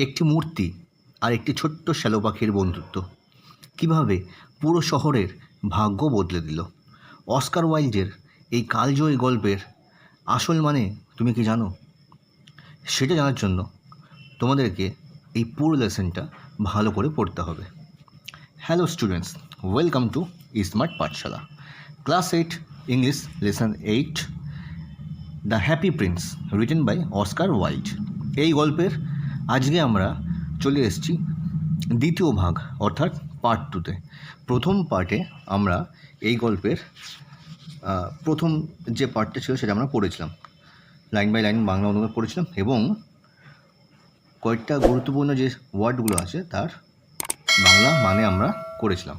একটি মূর্তি আর একটি ছোট্ট শ্যালো পাখির বন্ধুত্ব কীভাবে পুরো শহরের ভাগ্য বদলে দিল। অস্কার ওয়াইল্ডের এই কালজয়ী গল্পের আসল মানে তুমি কি জানো? সেটা জানার জন্য তোমাদেরকে এই পুরো লেসনটা ভালো করে পড়তে হবে। Hello students, welcome to smart Pathshala class 8 English lesson 8 the happy prince written by Oscar Wilde. এই গল্পের আজকে আমরা চলে এসেছি দ্বিতীয় ভাগ অর্থাৎ পার্ট 2-তে। প্রথম পার্টে আমরা এই গল্পের প্রথম যে পার্টটা ছিল সেটা আমরা পড়েছিলাম, লাইন বাই লাইন বাংলা অনুবাদ পড়েছিলাম এবং কয়েকটা গুরুত্বপূর্ণ যে ওয়ার্ডগুলো আছে তার বাংলা মানে আমরা করেছিলাম।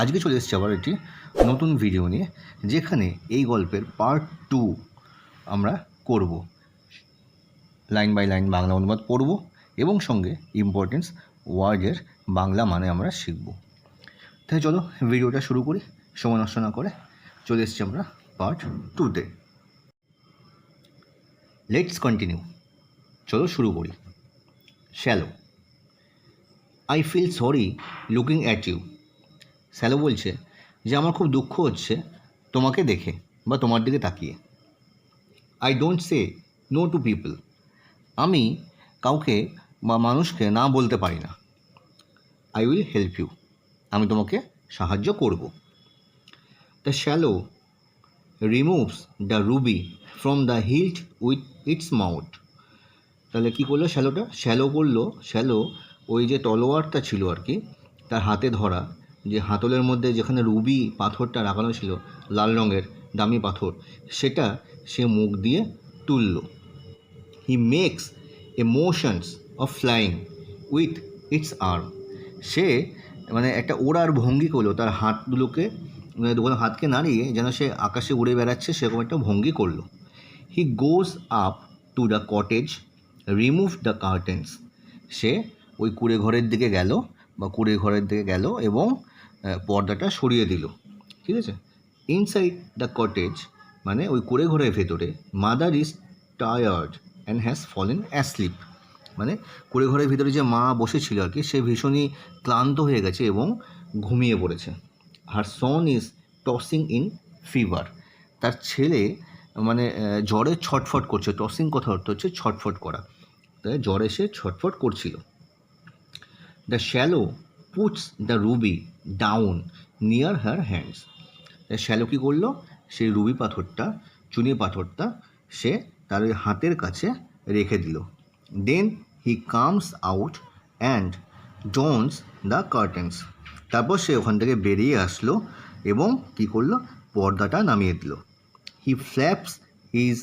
আজকে চলে এসেছি আবার একটি নতুন ভিডিও নিয়ে, যেখানে এই গল্পের পার্ট 2 আমরা করব। লাইন বাই লাইন বাংলা অনুবাদ পড়ব এবং সঙ্গে ইম্পর্টেন্স ওয়ার্ডের বাংলা মানে আমরা শিখব। তাই চলো ভিডিওটা শুরু করি, সময় নষ্ট না করে। চলে এসেছি আমরা পার্ট 2-তে। লেটস কন্টিনিউ, চলো শুরু করি। Swallow, I feel sorry looking at you. Swallow বলছে যে আমার খুব দুঃখ হচ্ছে তোমাকে দেখে বা তোমার দিকে তাকিয়ে। I don't say no to people. আমি কাউকে বা মানুষকে না বলতে পারি না। I will help you. আমি তোমাকে সাহায্য করব। The swallow removes the ruby from the hilt with its mouth. তাহলে কী করলো শ্যালোটা? শ্যালো ওই যে তলোয়ারটা ছিল আর কি, তার হাতে ধরা যে হাতলের মধ্যে যেখানে রুবি পাথরটা লাগানো ছিল, লাল রঙের দামি পাথর, সেটা সে মুখ দিয়ে তুলল। He makes a motions of flying with its arm. সে মানে একটা ওড়ার ভঙ্গি করলো, তার হাতগুলোকে দুটো হাতকে নাড়িয়ে যেন সে আকাশে উড়ে বেড়াচ্ছে সেরকম একটা ভঙ্গি করলো। He goes up to the cottage, remove the curtains. সে ওই কুঁড়ে ঘরের দিকে গেল এবং পর্দাটা সরিয়ে দিল। ঠিক আছে? ইনসাইড দ্য কটেজ মানে ওই কুঁড়ে ঘরের ভেতরে, mother is tired and has fallen asleep. মানে কুঁড়ে ঘরের ভিতরে যে মা বসেছিল আর কি, সে ভীষণই ক্লান্ত হয়ে গেছে এবং ঘুমিয়ে পড়েছে। Her son is tossing in fever. তার ছেলে মানে জ্বরে ছটফট করছে। টসিং কথা অর্থ হচ্ছে ছটফট করা, তাই জ্বরে সে ছটফট করছিল। The swallow puts the ruby down near her hands. Swallow কী করলো? সেই রুবি পাথরটা, চুনি পাথরটা সে তার ওই হাতের কাছে রেখে দিল। Then he comes out and dons the curtains. তারপর সে ওখান থেকে বেরিয়ে আসলো এবং কী করলো? পর্দাটা নামিয়ে দিল। He flaps his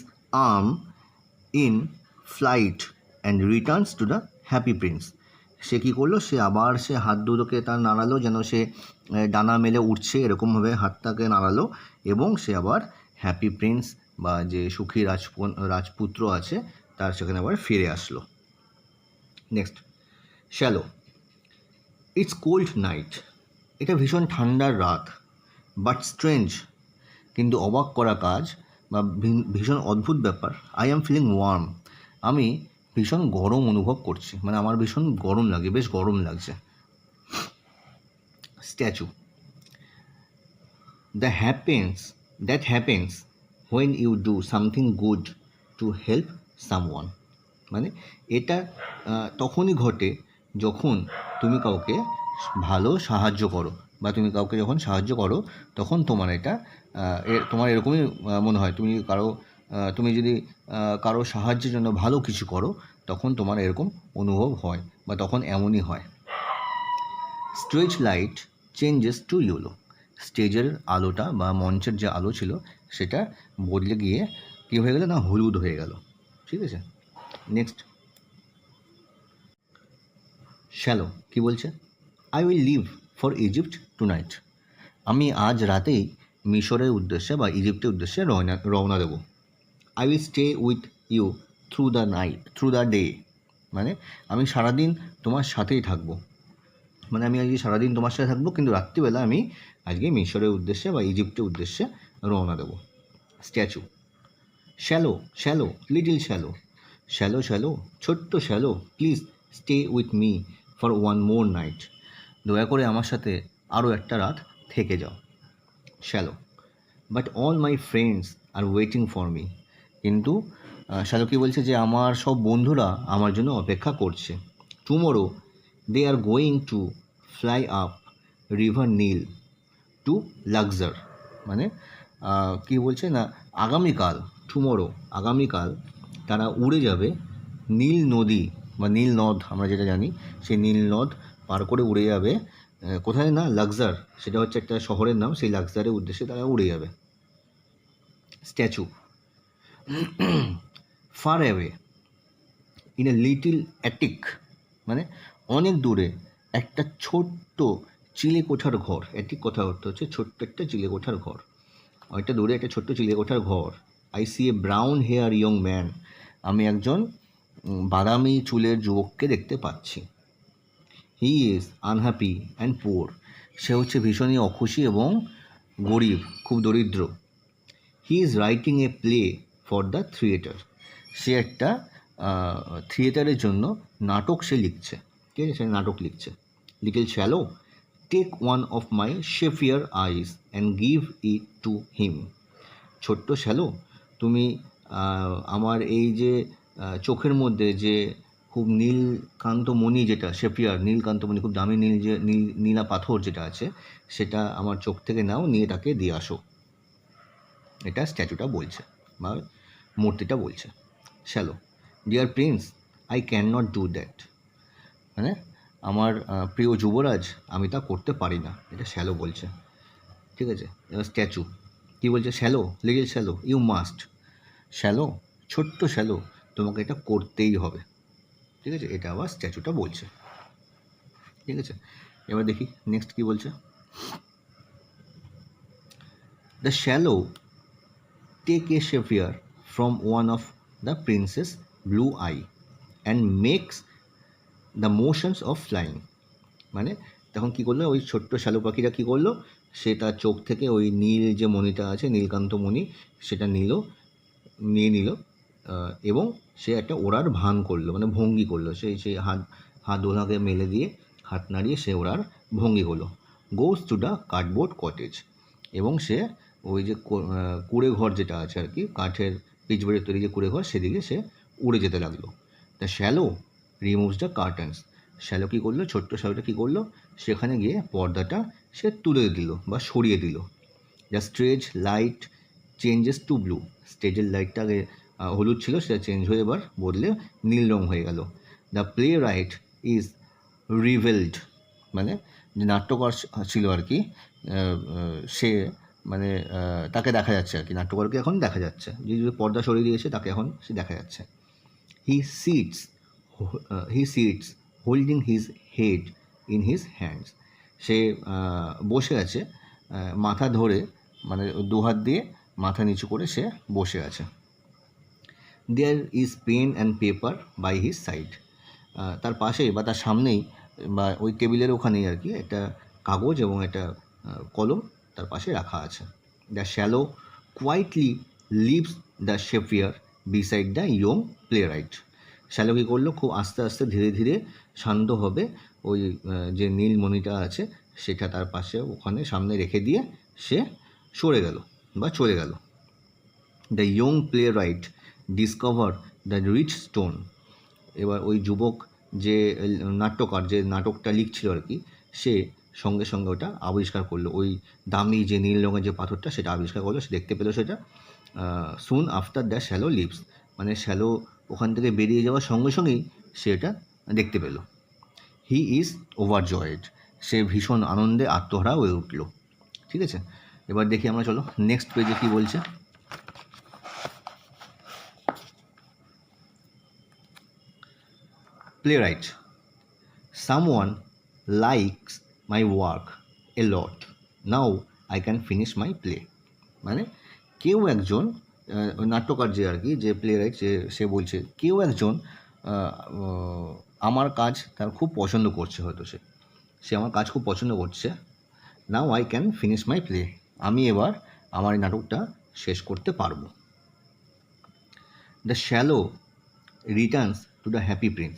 arm in flight and returns to the happy prince. সে কী করলো? সে আবার সে হাত দুটোকে তার নাড়ালো যেন সে ডানা মেলে উঠছে, এরকমভাবে হাতটাকে নাড়ালো এবং সে আবার হ্যাপি প্রিন্স বা যে সুখী রাজপুত্র আছে তার সেখানে আবার ফিরে আসলো। Next, shallow, it's cold night. এটা ভীষণ ঠান্ডার রাত। বাট স্ট্রেঞ্জ, কিন্তু অবাক করা কাজ বা ভীষণ অদ্ভুত ব্যাপার। I am feeling warm. আমি ভীষণ গরম অনুভব করছি, মানে আমার ভীষণ গরম লাগে, বেশ গরম লাগছে। Statue, that happens when you do something good to help someone. মানে এটা তখনই ঘটে যখন তুমি কাউকে ভালো সাহায্য করো, বা তুমি কাউকে যখন সাহায্য করো তখন তোমার এটা তোমার এরকমই মনে হয়। তুমি যদি কারো সাহায্যের জন্য ভালো কিছু করো তখন তোমার এরকম অনুভব হয় বা তখন এমনই হয়। Stage light changes to yellow. স্টেজের আলোটা বা মঞ্চের যে আলো ছিল সেটা বদলে গিয়ে কী হয়ে গেল না, হলুদ হয়ে গেল। ঠিক আছে? নেক্সট, শ্যালো কী বলছে? I will leave for Egypt tonight. আমি আজ রাতেই মিশরের উদ্দেশ্যে বা ইজিপ্টের উদ্দেশ্যে রওনা দেব। I will stay with you through the day. মানে আমি সারাদিন তোমার সাথেই থাকবো। মানে আমি আজকে সারাদিন তোমার সাথে থাকবো, কিন্তু রাত্রিবেলা আমি আজকে মিশরের উদ্দেশ্যে বা ইজিপ্টের উদ্দেশ্যে রওনা দেব। Statue, swallow little swallow. Swallow ছোট্ট swallow, please stay with me for one more night, দয়া করে আমার সাথে আরও একটা রাত থেকে যাও। Swallow, but all my friends are waiting for me, কিন্তু শ্যালো কি বলছে যে আমার সব বন্ধুরা আমার জন্য অপেক্ষা করছে। Tomorrow they are going to fly up river Nile to Luxor, মানে কি বলছে না, আগামীকাল, টুমোরো আগামীকাল তারা উড়ে যাবে নীল নদী বা নীল নদ, আমরা যেটা জানি সেই নীল নদ পার করে উড়ে যাবে কোথায় না, লাক্সার, সেটা হচ্ছে একটা শহরের নাম, সেই লাক্সারের উদ্দেশ্যে তারা উড়ে যাবে। Statue, far away in a little attic, মানে অনেক দূরে একটা ছোট্ট চিলেকোঠার ঘর, অ্যাটিক কথা অর্থ হচ্ছে ছোট্ট একটা চিলেকোঠার ঘর, অনেকটা দূরে একটা ছোট্ট চিলেকোঠার ঘর। I see a brown hair young man, আমি একজন বাদামি চুলের যুবককে দেখতে পাচ্ছি। He is unhappy and poor, সে হচ্ছে ভীষণই অখুশি এবং গরিব, খুব দরিদ্র। He is writing a play for the theatre, সে একটা থিয়েটারের জন্য নাটক সে লিখছে, ঠিক আছে, সে নাটক লিখছে। Little swallow take one of my sapphire eyes and give it to him, ছোট্ট শ্যালো তুমি আমার এই যে চোখের মধ্যে যে খুব নীলকান্তমণি, যেটা শেফিয়ার নীলকান্তমণি, খুব দামি নীল, যে নীলা পাথর যেটা আছে, সেটা আমার চোখ থেকে নাও, নিয়ে তাকে দিয়ে আসো। এটা স্ট্যাচুটা বলছে বা মূর্তিটা বলছে। Swallow dear prince I can not do that, মানে আমার প্রিয় যুবরাজ আমি তা করতে পারি না, এটা শ্যালো বলছে, ঠিক আছে। এবার স্ট্যাচু কী বলছে, swallow little swallow you must, swallow ছোট্ট শ্যালো তোমাকে এটা করতেই হবে, ঠিক আছে, এটা আবার স্ট্যাচুটা বলছে, ঠিক আছে। এবার দেখি নেক্সট কী বলছে। The swallow take a sapphire from one of the prince's blue eye and makes the motions of flying, মানে তখন কী করলো, ওই ছোট্ট শ্যালো পাখিটা কী করলো, সে তার চোখ থেকে ওই নীল যে মণিটা আছে, নীলকান্ত মণি, সেটা নিয়ে নিল এবং সে একটা ওড়ার ভান করলো, মানে ভঙ্গি করলো, সেই হাত দোলনাকে মেলে দিয়ে হাত নাড়িয়ে সে ওড়ার ভঙ্গি করলো। Goes to the cardboard cottage, এবং সে ওই যে কুড়ে ঘর যেটা আছে আর কি, কাঠের পিচবোর্ডের তৈরি যে কুড়ে ঘর, সেদিকে সে উড়ে যেতে লাগলো। The swallow removes the curtains, swallow কী করলো, ছোট্ট শ্যালোটা কী করলো, সেখানে গিয়ে পর্দাটা সে তুলে দিল বা সরিয়ে দিল। The stage light changes two blue, স্টেজের লাইটটা আগে হলুদ ছিল, সেটা চেঞ্জ হয়ে এবার বদলে নীল রং হয়ে গেল। দ্য প্লে রাইট ইজ রিভেলড, মানে যে নাট্যকর ছিল আর কি, সে মানে তাকে দেখা যাচ্ছে আর কি, নাট্যকরকে এখন দেখা যাচ্ছে, যে পর্দা সরিয়ে দিয়েছে তাকে এখন সে দেখা যাচ্ছে। He sits holding his head in his hands, সে বসে আছে মাথা ধরে, মানে দু হাত দিয়ে মাথা নিচু করে সে বসে আছে। There is pen and paper by his side, তার পাশেই বা তার সামনেই বা ওই টেবিলের ওখানেই আর কি একটা কাগজ এবং একটা কলম তার পাশে রাখা আছে। The swallow quietly leaves the sapphire beside the young playwright, swallow কী করলো, খুব আস্তে আস্তে ধীরে ধীরে শান্ত হবে ওই যে নীলমণিটা আছে সেটা তার পাশে ওখানে সামনে রেখে দিয়ে সে সরে গেল বা চলে গেল। The young playwright discover the rich stone, এবার ওই যুবক যে নাট্যকার যে নাটকটা লিখছিল আর কি, সে সঙ্গে সঙ্গে ওটা আবিষ্কার করলো, ওই দামি যে নীল রঙের যে পাথরটা সেটা আবিষ্কার করলো, সে দেখতে পেলো সেটা। Soon after the swallow leaves, মানে শ্যালো ওখান থেকে বেরিয়ে যাওয়ার সঙ্গে সঙ্গেই সে এটা দেখতে পেল। হি ইজ ওভারজয়েড, সে ভীষণ আনন্দে আত্মহারা হয়ে উঠল, ঠিক আছে। এবার দেখি আমরা, চলো নেক্সট পেজে কী বলছে। Playwright someone likes my work A lot, now I can finish my play, মানে কেউ একজন নাট্যকার যে আর কি, যে প্লেরাইট সে বলছে কেউ একজন আমার কাজ তার খুব পছন্দ করছে, হয়তো সে আমার কাজ খুব পছন্দ করছে। Now I can finish my play, আমি এবার আমার এই নাটকটা শেষ করতে পারবো। The swallow returns to the happy prince,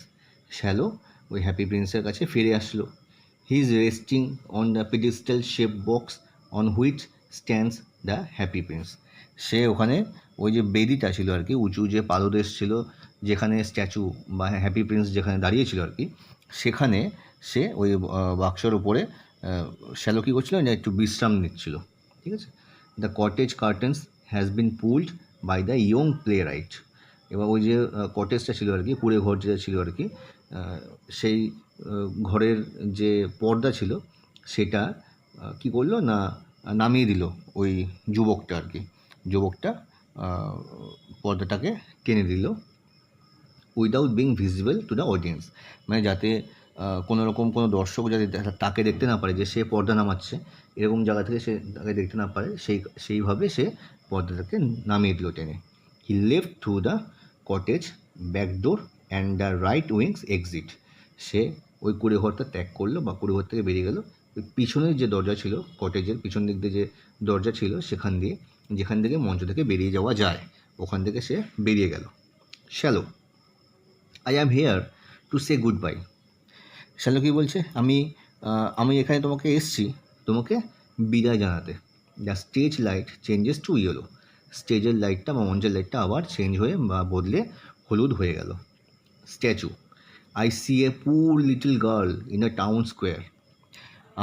swallow ওই হ্যাপি প্রিন্সের কাছে ফিরে আসলো। He is resting on the pedestal shape box on which stands the happy prince. সে ওখানে ওই যে বেদিটা ছিল আর কি, উঁচু যে পাদদেশ ছিল যেখানে স্ট্যাচু বা হ্যাপি প্রিন্স যেখানে দাঁড়িয়েছিল আর কি, সেখানে সে ওই বাক্সর উপরে শ্যালো কী করছিল না, একটু বিশ্রাম নিচ্ছিল। ঠিক আছে। The cottage curtains has been pulled by the young playwright. এবার ওই যে কটেজটা ছিল আর কি, কুড়ে ঘর যেটা ছিল আর কি, সেই ঘরের যে পর্দা ছিল সেটা কি করলো না, নামিয়ে দিল ওই যুবকটা আর কি। যুবকটা পর্দাটাকে টেনে দিল without being visible to the audience, মানে যাতে কোনো রকম কোনো দর্শক যাতে তাকে দেখতে না পারে যে সে পর্দা নামাচ্ছে, এরকম জায়গা থেকে সে তাকে দেখতে না পারে, সেইভাবে সে পর্দাটাকে নামিয়ে দিল টেনে। He left through the cottage backdoor and the right wings exit. সে ওই কুড়ে ঘরটা ত্যাগ করলো বা কুড়ে ঘর থেকে বেরিয়ে গেল। ওই পিছনের যে দরজা ছিল, কটেজের পিছন দিক দিয়ে যে দরজা ছিল সেখান দিয়ে, যেখান থেকে মঞ্চ থেকে বেরিয়ে যাওয়া যায়, ওখান থেকে সে বেরিয়ে গেল। Swallow, I am here to say goodbye. Swallow কী বলছে, আমি এখানে তোমাকে এসছি তোমাকে বিদায় জানাতে। The stage light changes to yellow. স্টেজের লাইটটা বা মঞ্চের লাইটটা আবার চেঞ্জ হয়ে বা বদলে হলুদ হয়ে গেল। স্ট্যাচু, আই সি এ পুর little girl in a town square.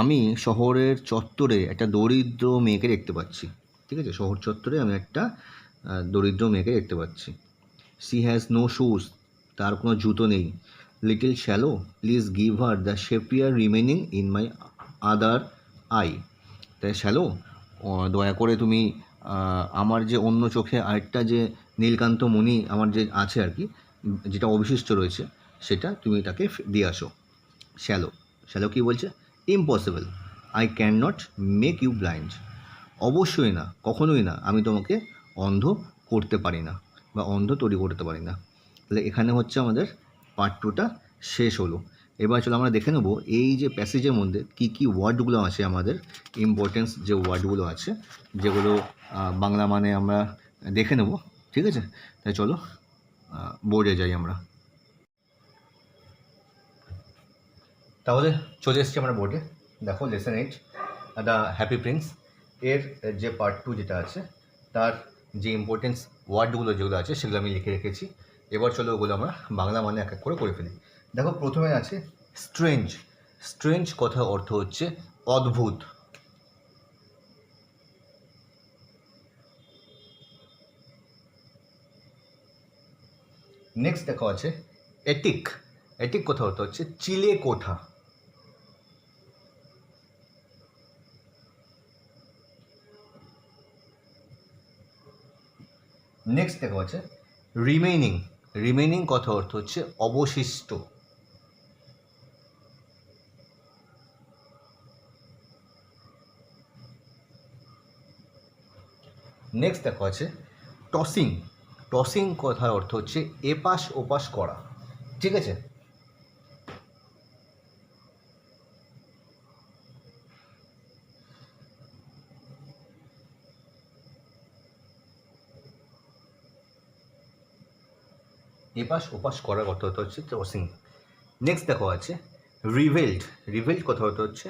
আমি শহরের চত্বরে একটা দরিদ্র মেয়েকে দেখতে পাচ্ছি। ঠিক আছে, শহর চত্বরে আমি একটা দরিদ্র মেয়েকে দেখতে পাচ্ছি। সি হ্যাজ নো শুজ, তার কোনো জুতো নেই। Little swallow, please give her the sapphire remaining in my other eye. তাই শ্যালো, দয়া করে তুমি আমার যে অন্য চোখে আরেকটা যে নীলকান্ত মণি আমার যে আছে আর কি, যেটা অবশিষ্ট রয়েছে, সেটা তুমি তাকে দিয়ে আসো। শ্যালো কী বলছে, impossible, I can not make you blind. অবশ্যই না, কখনোই না, আমি তোমাকে অন্ধ করতে পারি না বা অন্ধ তৈরি করতে পারি না। তাহলে এখানে হচ্ছে আমাদের পার্ট 2টা শেষ হলো। এবার চলো আমরা দেখে নেবো এই যে প্যাসেজের মধ্যে কী কী ওয়ার্ডগুলো আছে, আমাদের ইম্পর্টেন্স যে ওয়ার্ডগুলো আছে, যেগুলো বাংলা মানে আমরা দেখে নেব। ঠিক আছে, তাই চলো বোর্ডে যাই আমরা। তাহলে চলে এসেছি আমরা বোর্ডে। দেখো লেসন 8 দ্য হ্যাপি প্রিন্স এর যে পার্ট 2 যেটা আছে, তার যে ইম্পর্টেন্স ওয়ার্ডগুলো যেগুলো আছে সেগুলো আমি লিখে রেখেছি। এবার চলো ওগুলো আমরা বাংলা মানে এক এক করে ফেলি। দেখো প্রথমে আছে স্ট্রেঞ্জ। স্ট্রেঞ্জ কথার অর্থ হচ্ছে অদ্ভুত। নেক্সট দেখো আছে এটিক। এটিক কথা অর্থ হচ্ছে চিলে কোঠা। নেক্সট দেখো আছে রিমেইনিং। রিমেইনিং কথা অর্থ হচ্ছে অবশিষ্ট। নেক্সট দেখো আছে টসিং। টসিং কথার অর্থ হচ্ছে এপাশ ওপাশ করা। ঠিক আছে, এপাশ ওপাশ করার অর্থ হচ্ছে টসিং। নেক্সট দেখো আছে রিভেল্ড। রিভেল্ড কথা হচ্ছে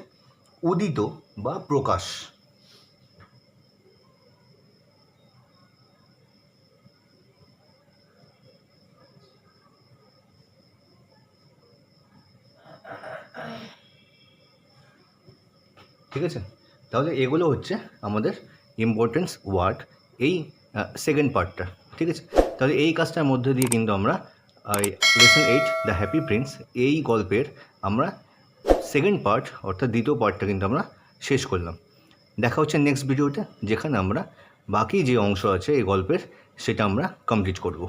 উদিত বা প্রকাশ। ঠিক আছে, তাহলে এগুলো হচ্ছে আমাদের ইম্পর্টেন্স ওয়ার্ড এই সেকেন্ড পার্টটা। ঠিক আছে, তাহলে এই কাজটার মধ্যে দিয়ে কিন্তু আমরা লেসন 8 দ্য হ্যাপি প্রিন্স এই গল্পের আমরা সেকেন্ড পার্ট অর্থাৎ দ্বিতীয় পার্টটা কিন্তু আমরা শেষ করলাম। দেখা হচ্ছে নেক্সট ভিডিওতে, যেখানে আমরা বাকি যে অংশ আছে এই গল্পের সেটা আমরা কমপ্লিট করব।